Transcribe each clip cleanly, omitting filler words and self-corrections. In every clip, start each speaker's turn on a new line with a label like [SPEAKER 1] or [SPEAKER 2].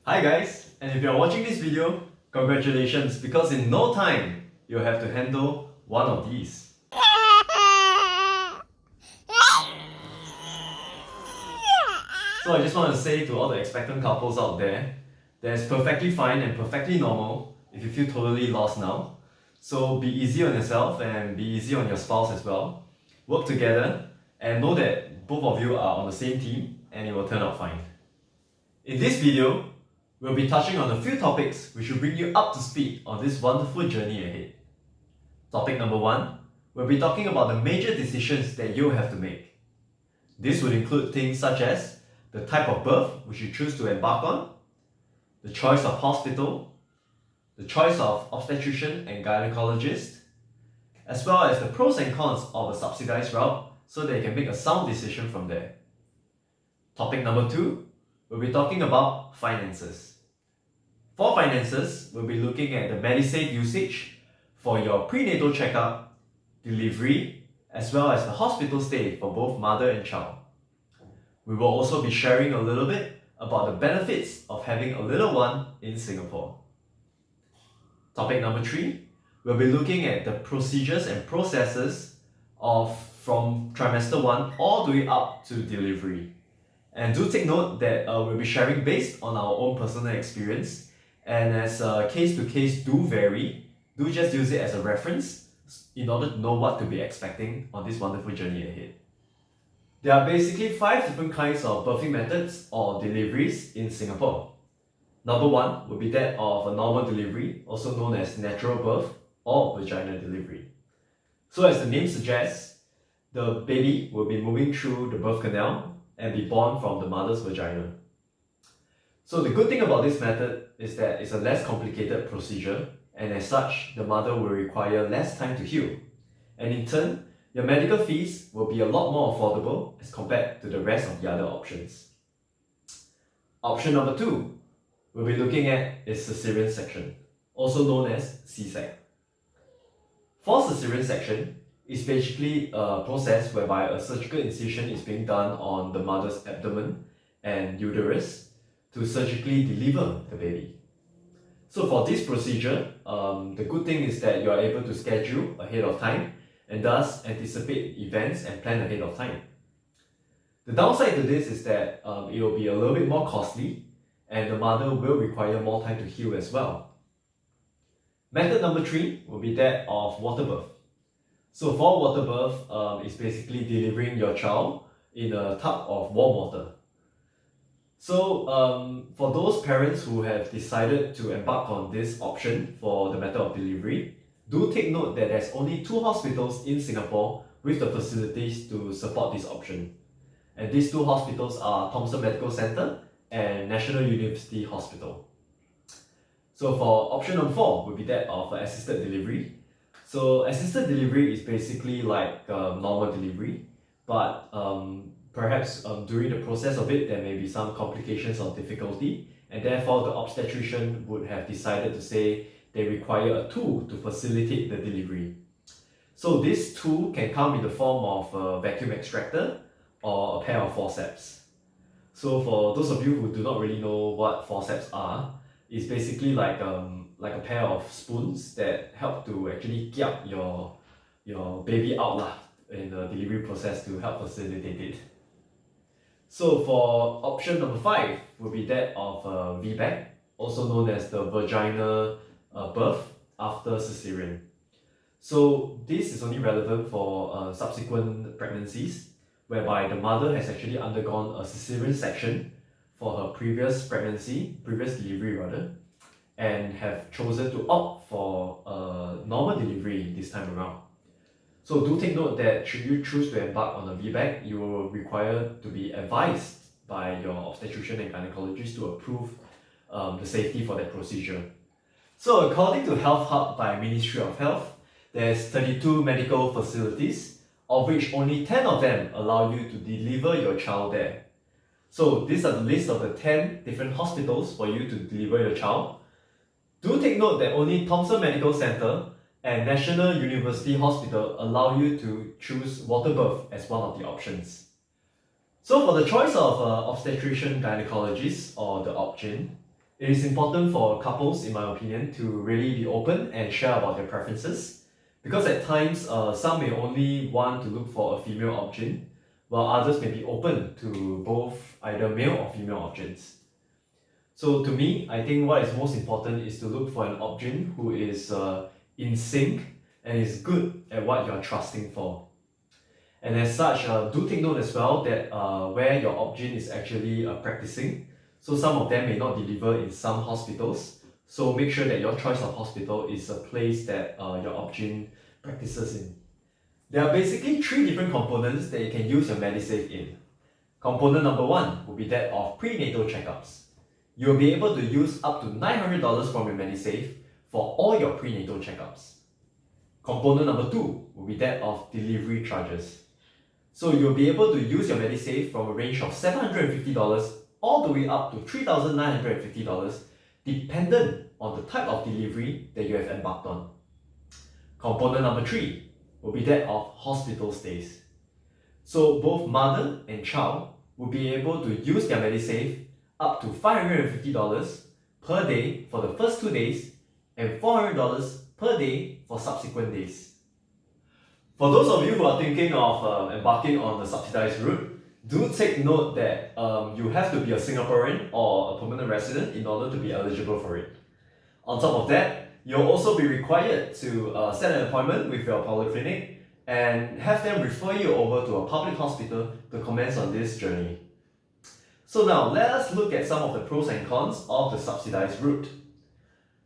[SPEAKER 1] Hi guys, and if you're watching this video, congratulations, because in no time, you'll have to handle one of these. So I just want to say to all the expectant couples out there, that's perfectly fine and perfectly normal if you feel totally lost now. So be easy on yourself and be easy on your spouse as well. Work together and know that both of you are on the same team and it will turn out fine. In this video, we'll be touching on a few topics which will bring you up to speed on this wonderful journey ahead. Topic number 1, we'll be talking about the major decisions that you'll have to make. This would include things such as the type of birth which you choose to embark on, the choice of hospital, the choice of obstetrician and gynecologist, as well as the pros and cons of a subsidized route so that you can make a sound decision from there. Topic number 2, we'll be talking about finances. For finances, we'll be looking at the Medisave usage for your prenatal checkup, delivery, as well as the hospital stay for both mother and child. We will also be sharing a little bit about the benefits of having a little one in Singapore. Topic number 3, we'll be looking at the procedures and processes from trimester 1 all the way up to delivery. And do take note that we'll be sharing based on our own personal experience, and as case to case do vary, do just use it as a reference in order to know what to be expecting on this wonderful journey ahead. There are basically 5 different kinds of birthing methods or deliveries in Singapore. Number 1 would be that of a normal delivery, also known as natural birth or vaginal delivery. So as the name suggests, the baby will be moving through the birth canal and be born from the mother's vagina. So the good thing about this method is that it's a less complicated procedure, and as such, the mother will require less time to heal. And in turn, your medical fees will be a lot more affordable as compared to the rest of the other options. Option number 2 we'll be looking at is cesarean section, also known as C-sect. For cesarean section, it's basically a process whereby a surgical incision is being done on the mother's abdomen and uterus to surgically deliver the baby. So for this procedure, the good thing is that you are able to schedule ahead of time and thus anticipate events and plan ahead of time. The downside to this is that it will be a little bit more costly and the mother will require more time to heal as well. Method number 3 will be that of water birth. So for water birth, it's basically delivering your child in a tub of warm water. So for those parents who have decided to embark on this option for the method of delivery, do take note that there's only 2 hospitals in Singapore with the facilities to support this option. And these 2 hospitals are Thomson Medical Centre and National University Hospital. So for option number 4 would be that of assisted delivery. So assisted delivery is basically like normal delivery, but perhaps during the process of it, there may be some complications or difficulty, and therefore the obstetrician would have decided to say they require a tool to facilitate the delivery. So this tool can come in the form of a vacuum extractor or a pair of forceps. So for those of you who do not really know what forceps are, it's basically like a pair of spoons that help to actually kiap your baby out in the delivery process to help facilitate it. So for option number 5 would be that of VBAC, also known as the vaginal birth after cesarean. So this is only relevant for subsequent pregnancies, whereby the mother has actually undergone a cesarean section for her previous delivery rather, and have chosen to opt for a normal delivery this time around. So do take note that should you choose to embark on a VBAC, you will require to be advised by your obstetrician and gynecologist to approve the safety for that procedure. So according to Health Hub by Ministry of Health, there's 32 medical facilities, of which only 10 of them allow you to deliver your child there. So these are the list of the 10 different hospitals for you to deliver your child. Do take note that only Thomson Medical Centre and National University Hospital allow you to choose water birth as one of the options. So for the choice of obstetrician gynecologist or the OBGYN, It is important for couples, in my opinion, to really be open and share about their preferences, because at times some may only want to look for a female option, while others may be open to both either male or female options. So to me, I think what is most important is to look for an option who is in sync and is good at what you're trusting for. And as such, do take note as well that where your option is actually practicing. So some of them may not deliver in some hospitals. So make sure that your choice of hospital is a place that your option practices in. There are basically 3 different components that you can use your Medisave in. Component number 1 will be that of prenatal checkups. You'll be able to use up to $900 from your Medisave for all your prenatal checkups. Component number 2 will be that of delivery charges. So you'll be able to use your Medisave from a range of $750 all the way up to $3,950, dependent on the type of delivery that you have embarked on. Component number 3 will be that of hospital stays. So both mother and child will be able to use their Medisave up to $550 per day for the first 2 days and $400 per day for subsequent days. For those of you who are thinking of embarking on the subsidized route, do take note that you have to be a Singaporean or a permanent resident in order to be eligible for it. On top of that, you'll also be required to set an appointment with your polyclinic and have them refer you over to a public hospital to commence on this journey. So now, let us look at some of the pros and cons of the subsidized route.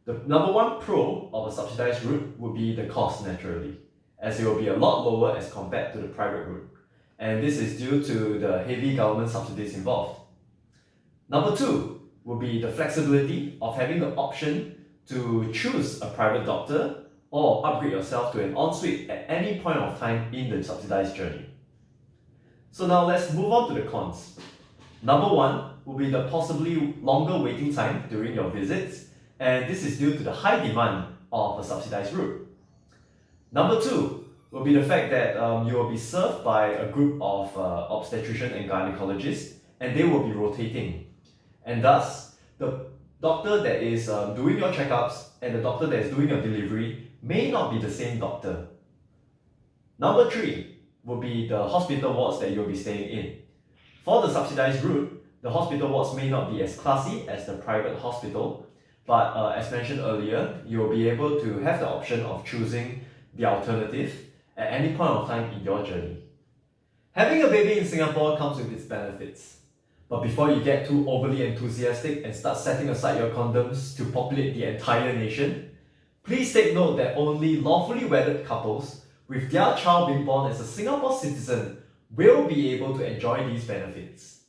[SPEAKER 1] The number 1 pro of a subsidized route would be the cost, naturally, as it will be a lot lower as compared to the private route. And this is due to the heavy government subsidies involved. Number 2 will be the flexibility of having the option to choose a private doctor or upgrade yourself to an ensuite at any point of time in the subsidized journey. So now let's move on to the cons. Number 1 will be the possibly longer waiting time during your visits, and this is due to the high demand of a subsidized route. Number 2 will be the fact that you will be served by a group of obstetrician and gynecologists, and they will be rotating. And thus, the doctor that is doing your checkups and the doctor that is doing your delivery may not be the same doctor. Number 3 will be the hospital wards that you'll be staying in. For the subsidized route, the hospital wards may not be as classy as the private hospital, but as mentioned earlier, you will be able to have the option of choosing the alternative at any point of time in your journey. Having a baby in Singapore comes with its benefits. But before you get too overly enthusiastic and start setting aside your condoms to populate the entire nation, please take note that only lawfully wedded couples with their child being born as a Singapore citizen will be able to enjoy these benefits.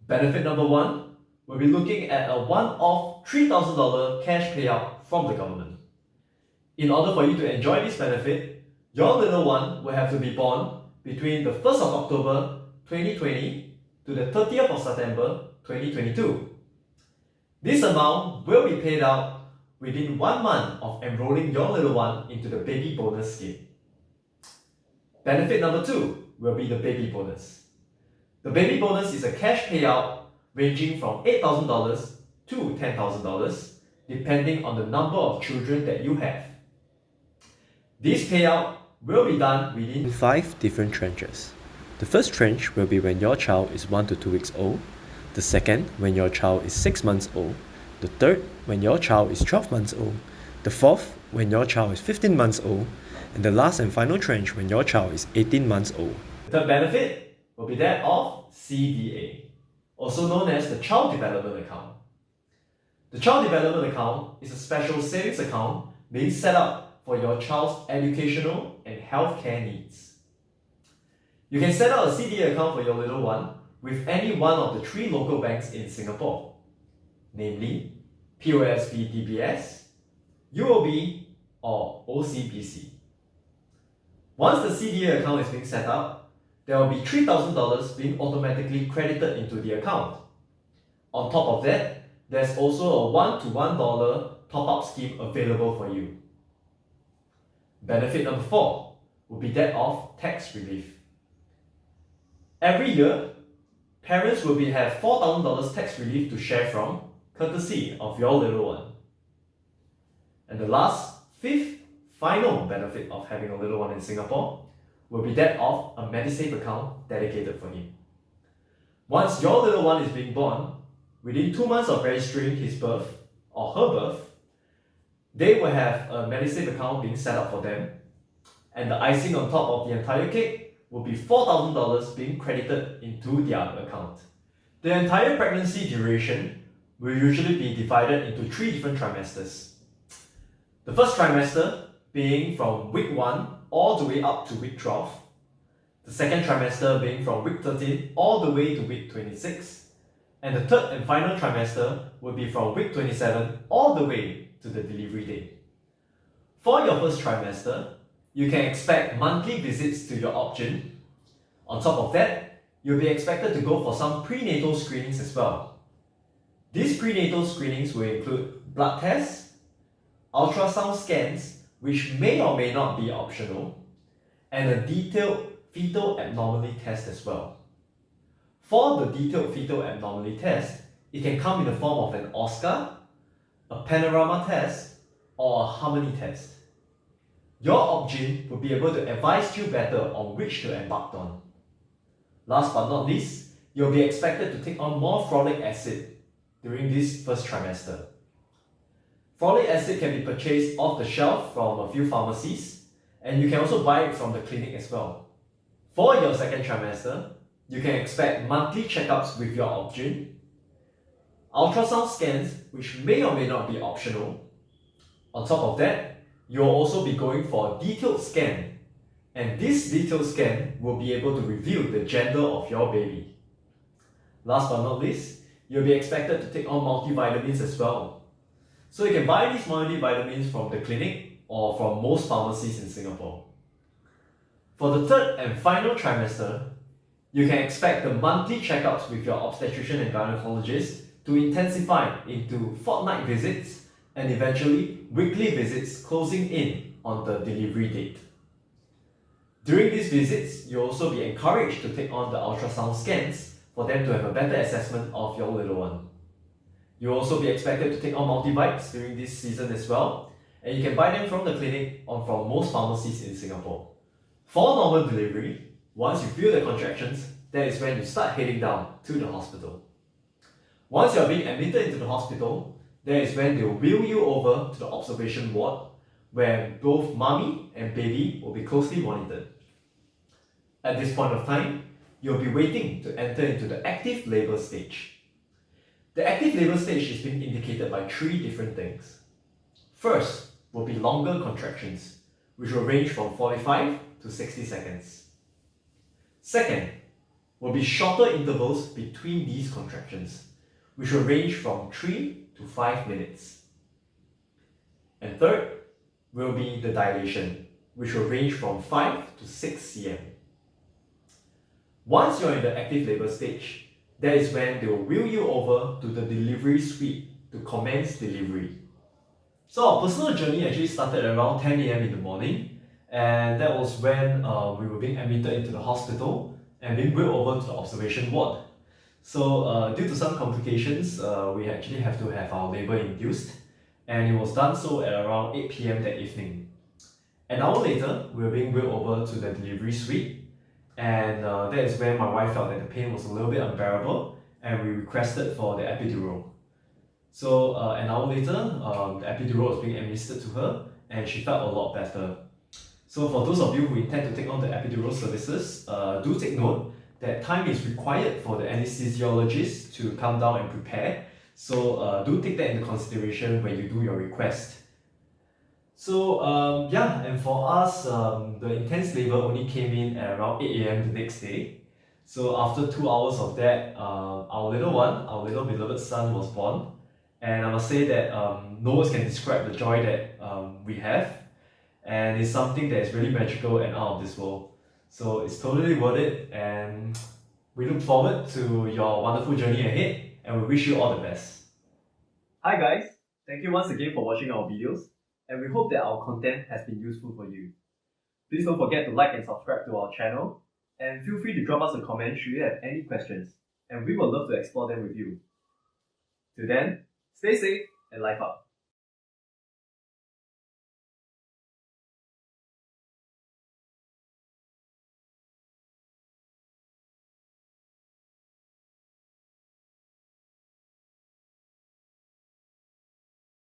[SPEAKER 1] Benefit number 1, we'll be looking at a one-off $3,000 cash payout from the government. In order for you to enjoy this benefit, your little one will have to be born between the 1st of October 2020 to the 30th of September 2022. This amount will be paid out within 1 month of enrolling your little one into the baby bonus scheme. Benefit number 2 will be the baby bonus. The baby bonus is a cash payout ranging from $8,000 to $10,000 depending on the number of children that you have. This payout will be done within
[SPEAKER 2] 5 different tranches. The first tranche will be when your child is 1 to 2 weeks old, the second when your child is 6 months old, the third when your child is 12 months old, the fourth when your child is 15 months old, and the last and final tranche when your child is 18 months old.
[SPEAKER 1] The third benefit will be that of CDA, also known as the Child Development Account. The Child Development Account is a special savings account being set up for your child's educational and healthcare needs. You can set up a CDA account for your little one with any one of the 3 local banks in Singapore, namely POSB DBS, UOB, or OCBC. Once the CDA account is being set up, there will be $3,000 being automatically credited into the account. On top of that, there's also a $1 to $1 top-up scheme available for you. Benefit number 4 will be that of tax relief. Every year, parents will have $4,000 tax relief to share from courtesy of your little one. And the last, fifth, final benefit of having a little one in Singapore will be that of a Medisave account dedicated for him. Once your little one is being born, within 2 months of registering his birth or her birth, they will have a Medisave account being set up for them, and the icing on top of the entire cake will be $4,000 being credited into their account. The entire pregnancy duration will usually be divided into 3 different trimesters. The first trimester being from week 1 all the way up to week 12. The second trimester being from week 13 all the way to week 26. And the third and final trimester will be from week 27 all the way to the delivery date. For your first trimester, you can expect monthly visits to your option. On top of that, you'll be expected to go for some prenatal screenings as well. These prenatal screenings will include blood tests, ultrasound scans, which may or may not be optional, and a detailed fetal abnormality test as well. For the detailed fetal abnormality test, it can come in the form of an OSCA, a panorama test, or a harmony test. Your option will be able to advise you better on which to embark on. Last but not least, you'll be expected to take on more folic acid during this first trimester. Folic acid can be purchased off the shelf from a few pharmacies, and you can also buy it from the clinic as well. For your second trimester, you can expect monthly checkups with your option, ultrasound scans, which may or may not be optional. On top of that, you'll also be going for a detailed scan, and this detailed scan will be able to reveal the gender of your baby. Last but not least, you'll be expected to take on multivitamins as well. So you can buy these multivitamins from the clinic or from most pharmacies in Singapore. For the third and final trimester, you can expect the monthly checkups with your obstetrician and gynecologist to intensify into fortnight visits and eventually weekly visits closing in on the delivery date. During these visits, you'll also be encouraged to take on the ultrasound scans for them to have a better assessment of your little one. You'll also be expected to take on multivites during this season as well, and you can buy them from the clinic or from most pharmacies in Singapore. For normal delivery, once you feel the contractions, that is when you start heading down to the hospital. Once you're being admitted into the hospital, that is when they'll wheel you over to the observation ward, where both mommy and baby will be closely monitored. At this point of time, you'll be waiting to enter into the active labour stage. The active labour stage is being indicated by 3 different things. First will be longer contractions, which will range from 45 to 60 seconds. Second will be shorter intervals between these contractions, which will range from 3 to 5 minutes. And third will be the dilation, which will range from 5 to 6 cm. Once you're in the active labour stage, that is when they will wheel you over to the delivery suite to commence delivery. So our personal journey actually started around 10 a.m. in the morning, and that was when we were being admitted into the hospital and being wheeled over to the observation ward. So due to some complications, we actually have to have our labour induced, and it was done so at around 8 p.m. that evening. An hour later, we were being wheeled over to the delivery suite, and that is when my wife felt that the pain was a little bit unbearable, and we requested for the epidural. So an hour later, the epidural was being administered to her, and she felt a lot better. So for those of you who intend to take on the epidural services, do take note that time is required for the anesthesiologist to come down and prepare. So do take that into consideration when you do your request. So and for us, the intense labour only came in at around 8 a.m. the next day. So after 2 hours of that, our little one, our little beloved son, was born. And I must say that no words can describe the joy that we have. And it's something that is really magical and out of this world. So it's totally worth it, and we look forward to your wonderful journey ahead, and we wish you all the best. Hi guys, thank you once again for watching our videos, and we hope that our content has been useful for you. Please don't forget to like and subscribe to our channel, and feel free to drop us a comment should you have any questions, and we will love to explore them with you. Till then, Stay safe and life up.